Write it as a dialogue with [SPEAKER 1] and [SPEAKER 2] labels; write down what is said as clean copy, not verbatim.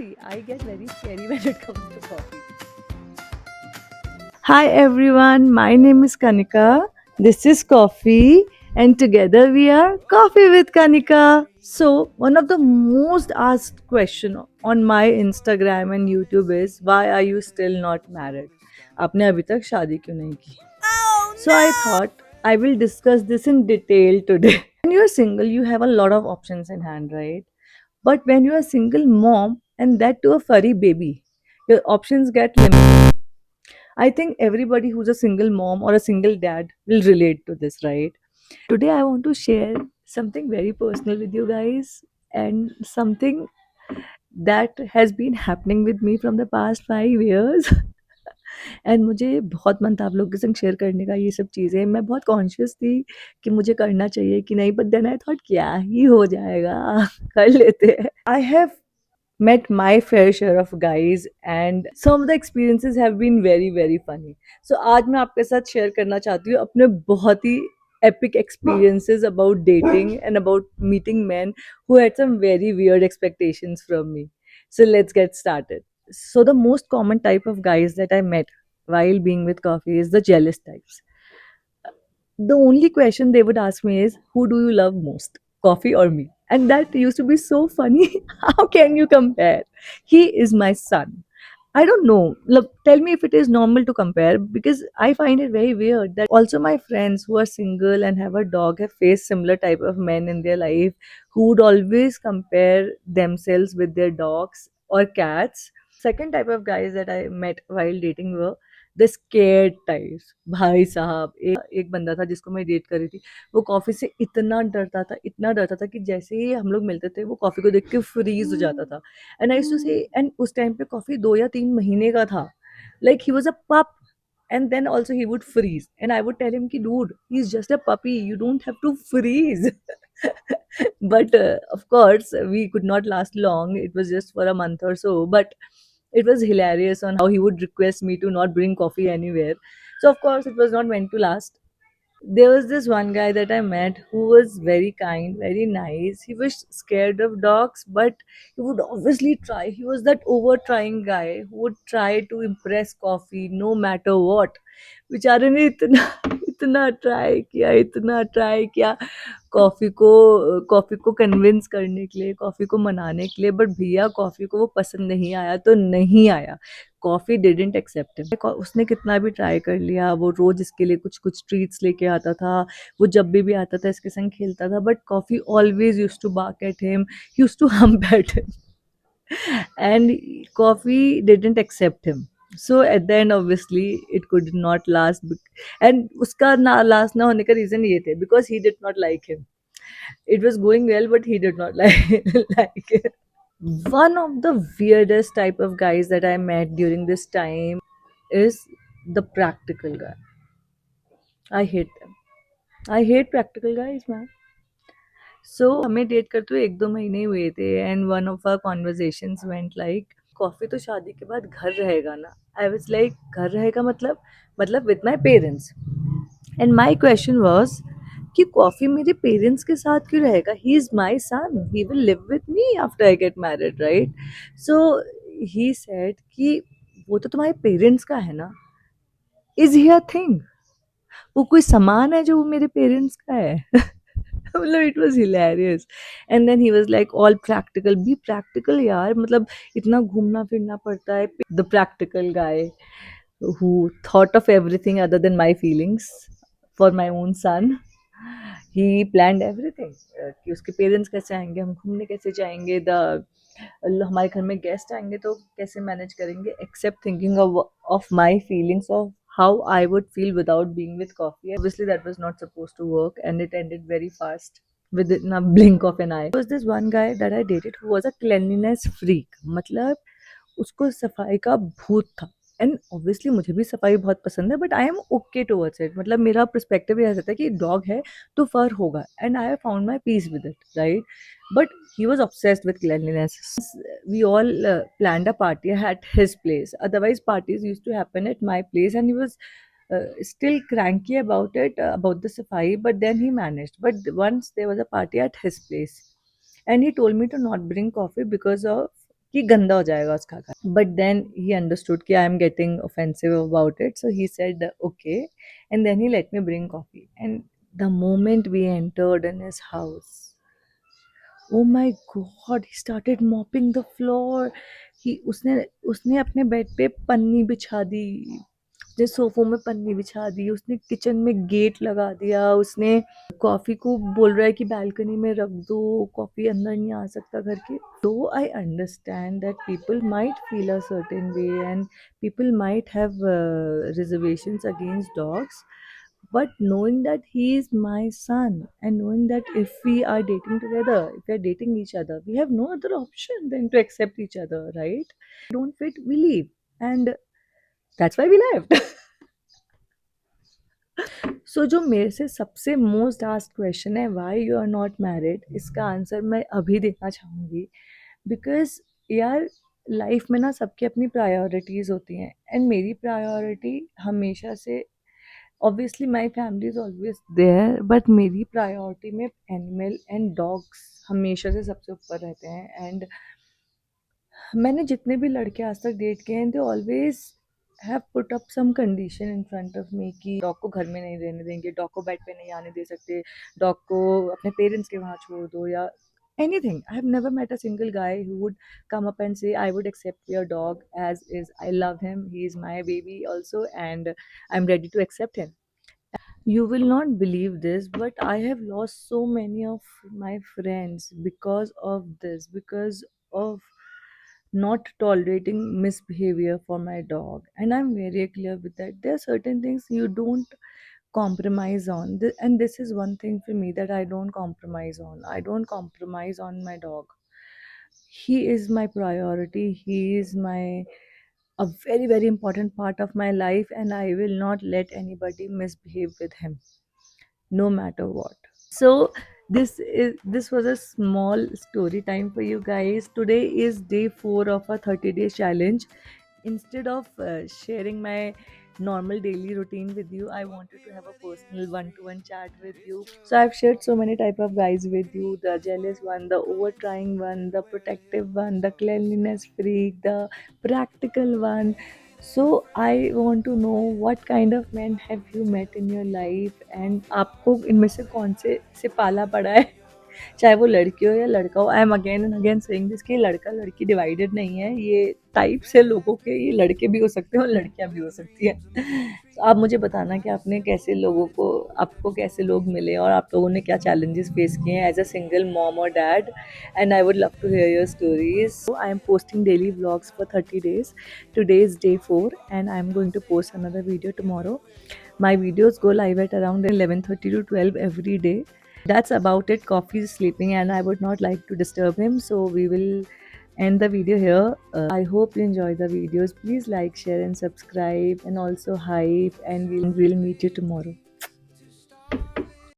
[SPEAKER 1] See, I get very scary when it comes to coffee. Hi everyone, my name is Kanika. This is Coffee, and together we are Coffee with Kanika. So, one of the most asked question on my Instagram and YouTube is why are you still not married? आपने अभी तक शादी क्यों नहीं की? So I thought I will discuss this in detail today. When you're single, you have a lot of options in hand, right? But when you're a single mom and that to a furry baby, your options get limited. I think everybody who's a single mom or a single dad will relate to this, right? Today, I want to share something very personal with you guys and something that has been happening with me from the past 5 years. And मुझे बहुत मन था आप लोगों के संग share करने का ये सब चीज़ें। मैं बहुत कॉन्शियस थी कि मुझे करना चाहिए कि नहीं, बट देन आई थॉट क्या ही हो जाएगा, कर लेते हैं। I have met my fair share of guys and some of the experiences have been very very funny. So आज मैं आपके साथ शेयर करना चाहती हूँ अपने बहुत ही epic experiences about dating and about meeting men who had some very weird expectations from me. So let's get started. So the most common type of guys that I met while being with coffee is the jealous types. The only question they would ask me is, who do you love most, coffee or me? And that used to be so funny. How can you compare? He is my son. I don't know. Look, tell me if it is normal to compare, because I find it very weird that also my friends who are single and have a dog have faced similar type of men in their life who would always compare themselves with their dogs or cats. Second type of guys that I met while dating were the scared types. भाई साहब, एक बंदा था जिसको मैं date कर रही थी। वो कॉफ़ी से इतना डरता था कि जैसे ही हम लोग मिलते थे वो कॉफ़ी को देख के फ्रीज़ हो जाता था। एंड आई यूज्ड टू से, एंड उस टाइम पे कॉफ़ी 2 या 3 महीने का था। लाइक ही वाज़ अ पप, and then also he would freeze and I would tell him ki dude, he's just a puppy, you don't have to freeze. But of course we could not last long, it was just for a month or so, but it was hilarious on how he would request me to not bring coffee anywhere. So of course it was not meant to last. There was this one guy that I met who was very kind, very nice. He was scared of dogs, but he would obviously try. He was that over trying guy who would try to impress coffee no matter what. बेचारे ने इतना इतना try किया coffee को convince करने के लिए, coffee को मनाने के लिए, बट भैया कॉफ़ी को वो पसंद नहीं आया तो नहीं आया। Coffee didn't accept him. उसने कितना भी ट्राई कर लिया, वो रोज़ इसके लिए कुछ ट्रीट्स लेके आता था, वो जब भी आता था इसके संग खेलता था, but Coffee always used to bark at him, used to hump at him, and coffee didn't accept him. So at the end obviously it could not last, and उसका ना last ना होने का reason ये थे because he did not like him. It was going well but he did not like it. One of the weirdest type of guys that I met during this time is the practical guy. I hate them. I hate practical guys, man. सो हमें date करते हुए 1-2 महीने हुए थे and one of our conversations went like, Coffee तो शादी के बाद घर रहेगा ना? आई वाज़ लाइक, घर रहेगा मतलब with my parents. And my question was कि कॉफ़ी मेरे पेरेंट्स के साथ क्यों रहेगा? He is my son, he will live with me after I get married, right? So he said कि वो तो तुम्हारे पेरेंट्स का है ना? Is he a thing? वो कोई सामान है जो वो मेरे पेरेंट्स का है? मतलब it was hilarious. And then he was like all practical, be practical यार, मतलब इतना घूमना फिरना पड़ता है। The practical guy who thought of everything other than my feelings for my own son. He planned everything कि उसके पेरेंट्स कैसे आएंगे, हम घूमने कैसे जाएंगे, द हमारे घर में गेस्ट आएंगे तो कैसे मैनेज करेंगे, except thinking of my feelings of how I would feel without being with coffee. Obviously, that was not supposed to work, and it ended very fast within a blink of an eye. There was this one guy that I dated who was a cleanliness freak. मतलब उसको सफाई का भूत था। And obviously मुझे भी सफाई बहुत पसंद है, but I am okay towards it. मतलब मेरा पर्सपेक्टिव ये रहता है कि डॉग है तो फर होगा, and I found my peace with it, right? But he was obsessed with cleanliness. We all planned a party at his place. Otherwise, parties used to happen at my place, and he was still cranky about it, about the safai. But then he managed. But once there was a party at his place, and he told me to not bring coffee because of कि गंदा हो जाएगा उसका खाना. But then he understood कि I am getting offensive about it, so he said okay, and then he let me bring coffee. And the moment we entered in his house, oh my god, he started mopping the floor. he उसने उसने अपने bed पे पन्नी बिछा दी, उसने सोफों में पन्नी बिछा दी, उसने किचन में गेट लगा दिया, उसने कॉफी को बोल रहा है कि बालकनी में रख दो, कॉफी अंदर नहीं आ सकता घर के. तो I understand that people might feel a certain way and people might have reservations against dogs, but knowing that he is my son and knowing that if we are dating together, if we are dating each other, we have no other option than to accept each other, right? Don't fit, we leave. And that's why we left. So जो मेरे से सबसे most asked question है why you are not married, इसका answer मैं अभी देना चाहूँगी. बिकॉज यार, लाइफ में ना सबकी अपनी प्रायोरिटीज़ होती हैं, एंड मेरी प्रायोरिटी हमेशा से, obviously my family is always there, but मेरी प्रायोरिटी में एनिमल एंड डॉग्स हमेशा से सबसे ऊपर रहते हैं. एंड मैंने जितने भी लड़के आज तक डेट किए हैं, they always have put up some condition in front of me कि डॉग को घर में नहीं रहने देंगे, डॉग को बेड पे नहीं आने दे सकते, डॉग को अपने पेरेंट्स के वहाँ छोड़ दो, या anything. I have never met a single guy who would come up and say, I would accept your dog as is. I love him. He is my baby also, and I'm ready to accept him. You will not believe this, but I have lost so many of my friends because of this, because of not tolerating misbehavior for my dog. And I'm very clear with that. There are certain things you don't compromise on. And this is one thing for me that I don't compromise on. I don't compromise on my dog. He is my priority. He is my a very very important part of my life, and I will not let anybody misbehave with him, no matter what. So this was a small story time for you guys. Today is day 4 of a 30-day challenge. Instead of sharing my normal daily routine with you, I wanted to have a personal one-to-one chat with you. So I've shared so many type of guys with you: the jealous one, the over trying one, the protective one, the cleanliness freak, the practical one. So I want to know what kind of men have you met in your life, and आपको इनमें से कौन से पाला पड़ा है, चाहे वो लड़की हो या लड़का हो. I am again and again saying this कि लड़का लड़की डिवाइडेड नहीं है, ये टाइप्स है लोगों के, ये लड़के भी हो सकते हैं और लड़कियां भी हो सकती हैं. तो आप मुझे बताना कि आपने कैसे लोगों को, आपको कैसे लोग मिले और आप लोगों ने क्या चैलेंजेस फेस किए हैं एज अ सिंगल मॉम और dad. And I would love to hear your stories. So I am posting daily vlogs for 30 days. Today is day 4 and I'm going to post another video tomorrow. My videos go live at around 11:30 to 12 every day. That's about it. Coffee is sleeping and I would not like to disturb him, so we will end the video here. I hope you enjoy the videos. Please like, share and subscribe, and also hype, and we'll meet you tomorrow.